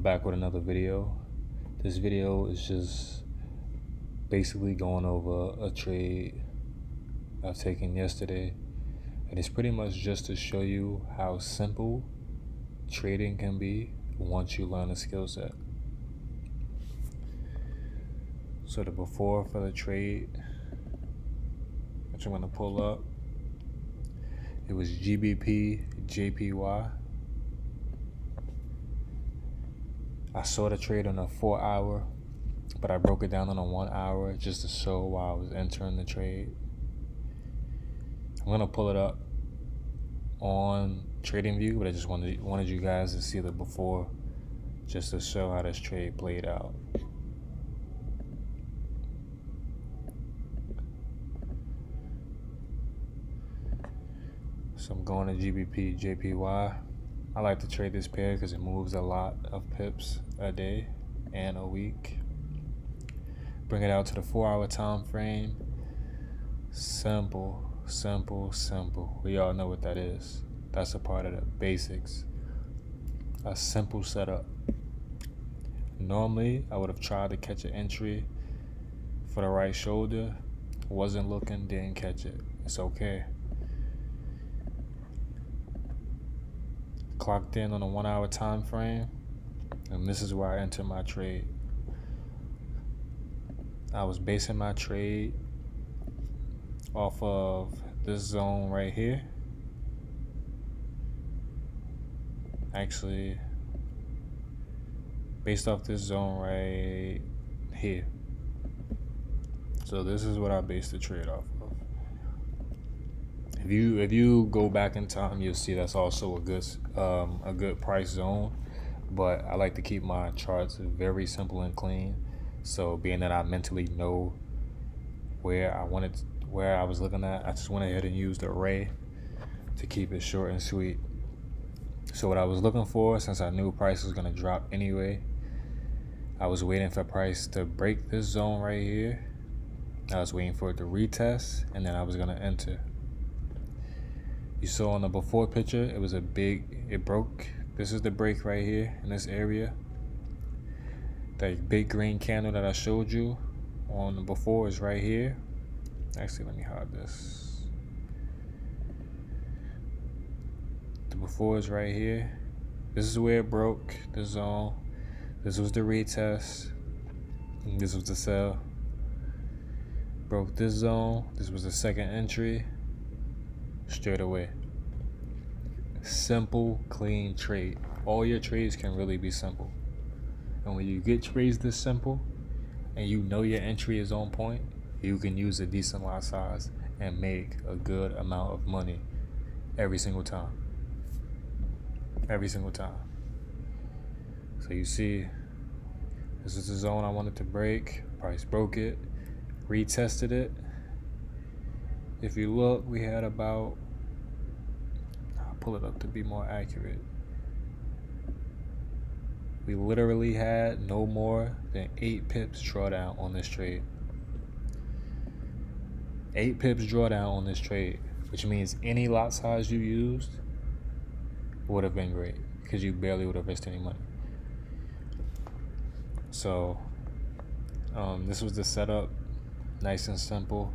back with another video. This video is just basically going over a trade I've taken yesterday, and it's pretty much just to show you how simple trading can be once you learn a skill set. So the before for the trade, which I'm going to pull up, it was GBP JPY. I saw the trade on a 4 hour, but I broke it down on a 1 hour just to show why I was entering the trade. I'm gonna pull it up on TradingView, but I just wanted you guys to see the before just to show how this trade played out. So I'm going to GBP JPY. I like to trade this pair because it moves a lot of pips a day and a week. Bring it out to the 4 hour time frame. Simple. We all know what that is. That's a part of the basics. A simple setup. Normally, I would have tried to catch an entry for the right shoulder. Wasn't looking, didn't catch it. It's okay. Clocked in on a 1 hour time frame, and this is where I entered my trade. I was basing my trade off of this zone right here. Actually, based off this zone right here. So this is what I based the trade off of. If you go back in time, you'll see that's also a good price zone. But I like to keep my charts very simple and clean. So being that I mentally know where I was looking at, I just went ahead and used the array to keep it short and sweet. So what I was looking for, since I knew price was gonna drop anyway, I was waiting for price to break this zone right here. I was waiting for it to retest, and then I was gonna enter. You saw on the before picture, it broke. This is the break right here in this area. That big green candle that I showed you on the before is right here. Actually, let me hide this. The before is right here. This is where it broke the zone. This was the retest. And this was the sell. Broke this zone. This was the second entry. Straight away. Simple, clean trade. All your trades can really be simple. And when you get trades this simple and you know your entry is on point, you can use a decent lot size and make a good amount of money every single time. So you see, this is the zone I wanted to break. Price broke it, retested it. If you look, we had about, I'll pull it up to be more accurate. We literally had no more than 8 pips drawdown on this trade. 8 pips drawdown on this trade, which means any lot size you used would have been great because you barely would have risked any money. So this was the setup, nice and simple.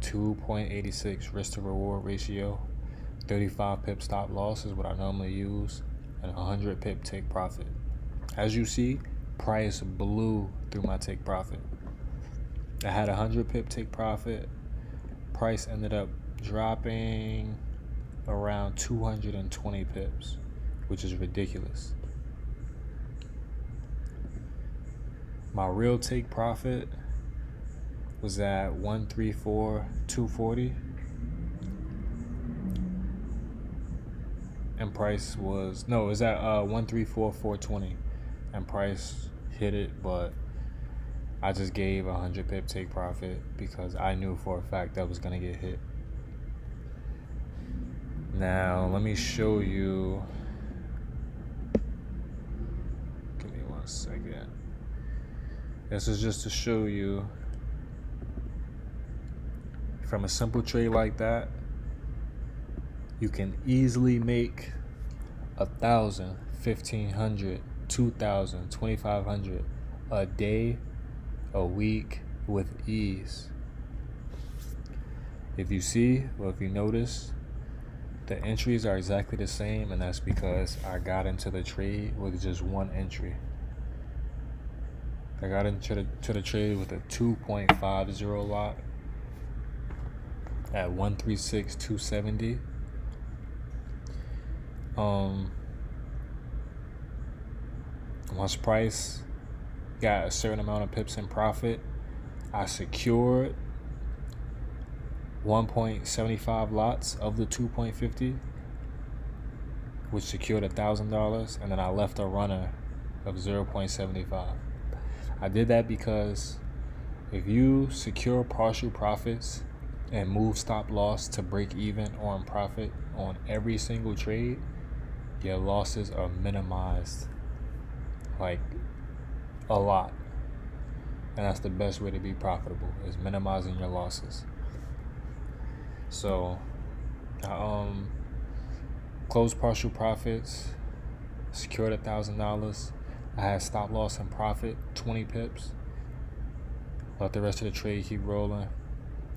2.86 risk to reward ratio, 35 pip stop loss is what I normally use, and 100 pip take profit. As you see, price blew through my take profit. I had 100 pip take profit. Price ended up dropping around 220 pips, which is ridiculous. My real take profit was at 134,240, and price was it was at 134,420, and price hit it, but I just gave 100 pip take profit because I knew for a fact that was gonna get hit. Now let me show you. Give me 1 second. This is just to show you. From a simple trade like that, you can easily make 1,000, 1,500 $2,000, $2,500 a day, a week with ease. If you see, or if you notice, the entries are exactly the same, and that's because I got into the trade with just one entry. I got into the trade with a 2.50 lot at 136,270. Once price got a certain amount of pips in profit, I secured 1.75 lots of the 2.50, which secured $1,000, and then I left a runner of 0.75. I did that because if you secure partial profits and move stop loss to break even on profit on every single trade, your losses are minimized like a lot. And that's the best way to be profitable, is minimizing your losses. So I closed partial profits, secured $1,000. I had stop loss and profit 20 pips. Let the rest of the trade keep rolling.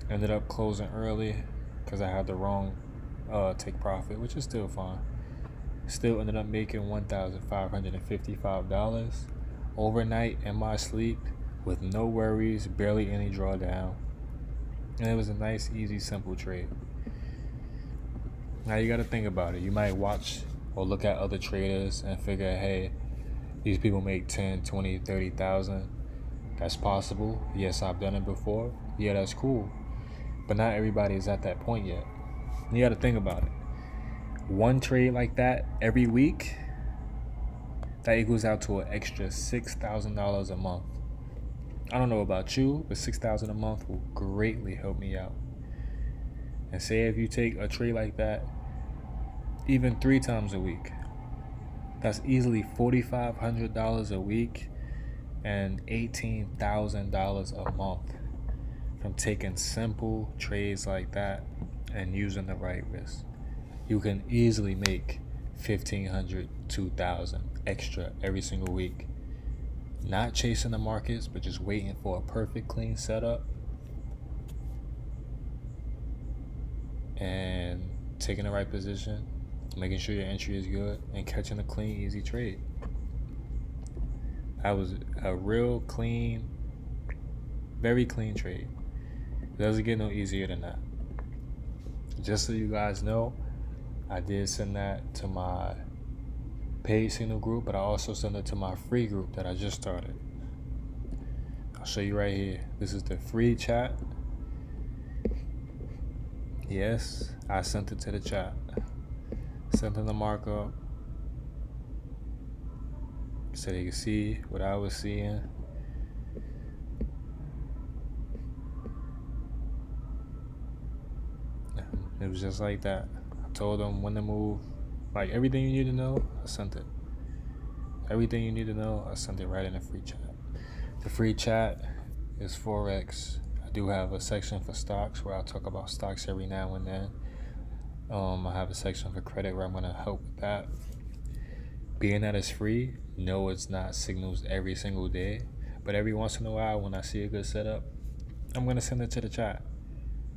Ended up closing early because I had the wrong take profit, which is still fine. Still ended up making $1,555 overnight in my sleep with no worries, barely any drawdown. And it was a nice, easy, simple trade. Now you got to think about it. You might watch or look at other traders and figure, hey, these people make 10, 20, 30,000. That's possible. Yes, I've done it before. Yeah, that's cool. But not everybody is at that point yet. You got to think about it. One trade like that every week, that equals out to an extra $6,000 a month. I don't know about you, but $6,000 a month will greatly help me out. And say if you take a trade like that even 3 times a week, that's easily $4,500 a week and $18,000 a month from taking simple trades like that and using the right risk. You can easily make $1,500, $2,000 extra every single week. Not chasing the markets, but just waiting for a perfect clean setup and taking the right position, making sure your entry is good, and catching a clean, easy trade. That was a real clean, very clean trade. It doesn't get no easier than that. Just so you guys know, I did send that to my paid signal group, but I also sent it to my free group that I just started. I'll show you right here. This is the free chat. Yes, I sent it to the chat. Sent in the markup so they could see what I was seeing. It was just like that. I told them when to move. Like everything you need to know, I sent it. Everything you need to know, I sent it right in the free chat. The free chat is Forex. I do have a section for stocks where I'll talk about stocks every now and then. I have a section for credit where I'm going to help with that. Being that it's free, no, it's not signals every single day. But every once in a while, when I see a good setup, I'm going to send it to the chat.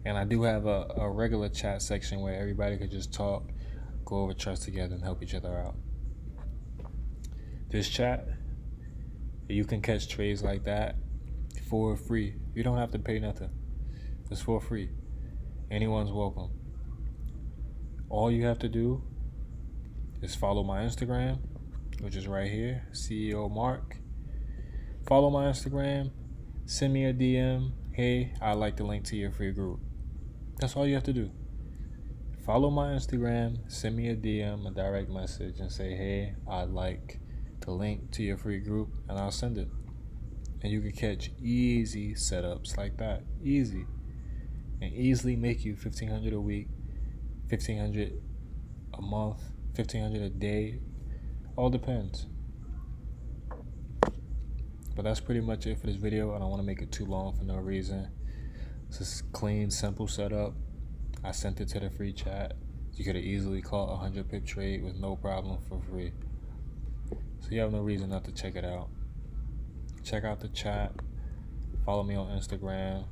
And I do have a regular chat section where everybody could just talk, go over charts together, and help each other out. This chat, you can catch trades like that for free. You don't have to pay nothing. It's for free. Anyone's welcome. All you have to do is follow my Instagram, which is right here, CEO Mark. Follow my Instagram. Send me a DM. Hey, I'd like the link to your free group. That's all you have to do. Follow my Instagram, send me a DM, a direct message, and say, hey, I'd like the link to your free group, and I'll send it. And you can catch easy setups like that. Easy. And easily make you $1,500 a week, $1,500 a month, $1,500 a day. All depends. But that's pretty much it for this video. I don't want to make it too long for no reason. It's just clean, simple setup. I sent it to the free chat. You could have easily caught a 100 pip trade with no problem for free. So you have no reason not to check it out. Check out the chat. Follow me on Instagram.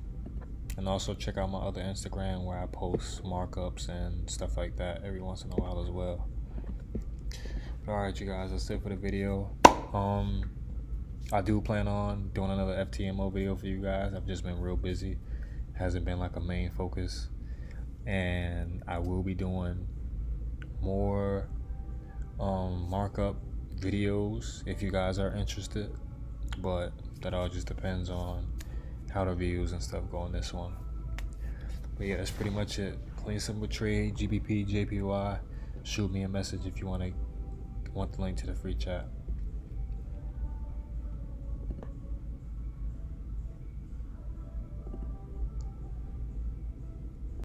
And also check out my other Instagram where I post markups and stuff like that every once in a while as well. Alright, you guys, that's it for the video. I do plan on doing another FTMO video for you guys. I've just been real busy. Hasn't been like a main focus. And I will be doing more markup videos if you guys are interested. But that all just depends on how the views and stuff go on this one. But yeah, that's pretty much it. Clean simple trade, GBP, JPY. Shoot me a message if you want the link to the free chat.